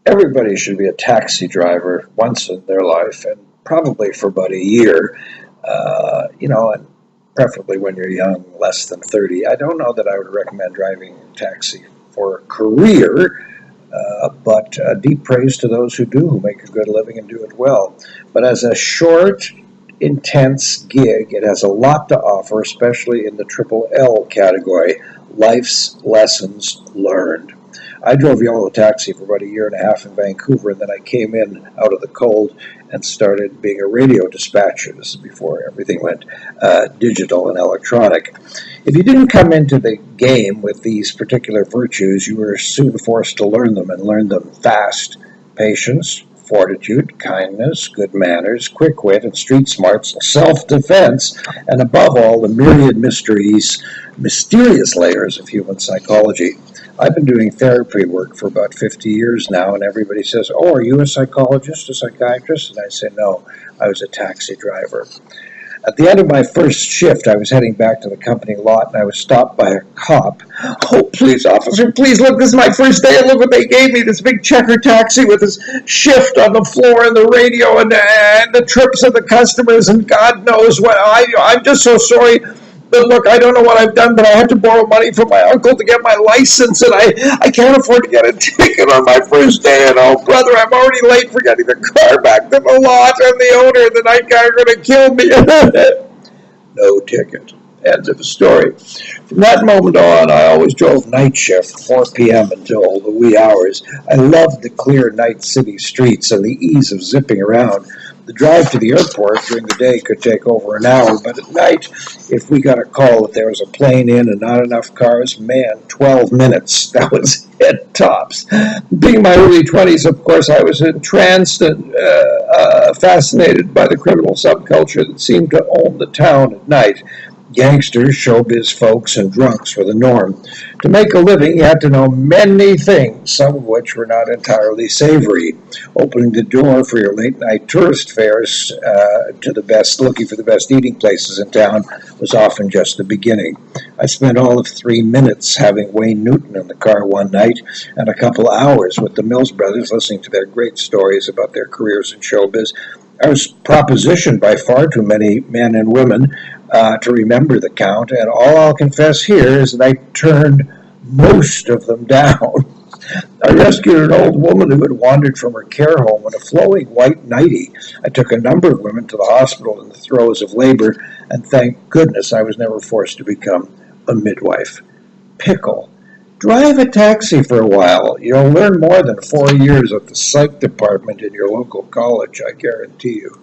Everybody should be a taxi driver once in their life, and probably for about a year. And preferably when you're young, less than 30. I don't know that I would recommend driving a taxi for a career, but deep praise to those who do, who make a good living and do it well. But as a short, intense gig, it has a lot to offer, especially in the triple L category, life's lessons learned. I drove yellow taxi for about a year and a half in Vancouver, and then I came in out of the cold and started being a radio dispatcher. This is before everything went digital and electronic. If you didn't come into the game with these particular virtues, you were soon forced to learn them, and learn them fast. Patience, fortitude, kindness, good manners, quick wit, and street smarts, self-defense, and above all, the myriad mysterious layers of human psychology. I've been doing therapy work for about 50 years now, and everybody says, "Oh, are you a psychologist, a psychiatrist?" And I say, "No, I was a taxi driver." At the end of my first shift, I was heading back to the company lot, and I was stopped by a cop. "Oh, please, officer, please, look, this is my first day, and look what they gave me, this big checker taxi with this shift on the floor and the radio and the trips of the customers, and God knows what. I'm just so sorry. But look, I don't know what I've done, but I had to borrow money from my uncle to get my license, and I can't afford to get a ticket on my first day, and oh, brother, I'm already late for getting the car back to the lot, and the owner of the night guy are going to kill me." No ticket. End of the story. From that moment on, I always drove night shift, 4 p.m. until the wee hours. I loved the clear night city streets and the ease of zipping around. The drive to the airport during the day could take over an hour, but at night, if we got a call that there was a plane in and not enough cars, man, 12 minutes. That was it, tops. Being in my early 20s, of course, I was entranced and fascinated by the criminal subculture that seemed to own the town at night. Gangsters, showbiz folks, and drunks were the norm. To make a living, you had to know many things, some of which were not entirely savory. Opening the door for your late-night tourist fares to the best, looking for the best eating places in town, was often just the beginning. I spent all of 3 minutes having Wayne Newton in the car one night, and a couple hours with the Mills brothers listening to their great stories about their careers in showbiz. I was propositioned by far too many men and women to remember the count, and all I'll confess here is that I turned most of them down. I rescued an old woman who had wandered from her care home in a flowing white nightie. I took a number of women to the hospital in the throes of labor, and thank goodness I was never forced to become a midwife. Pickle. Drive a taxi for a while. You'll learn more than 4 years at the psych department in your local college, I guarantee you.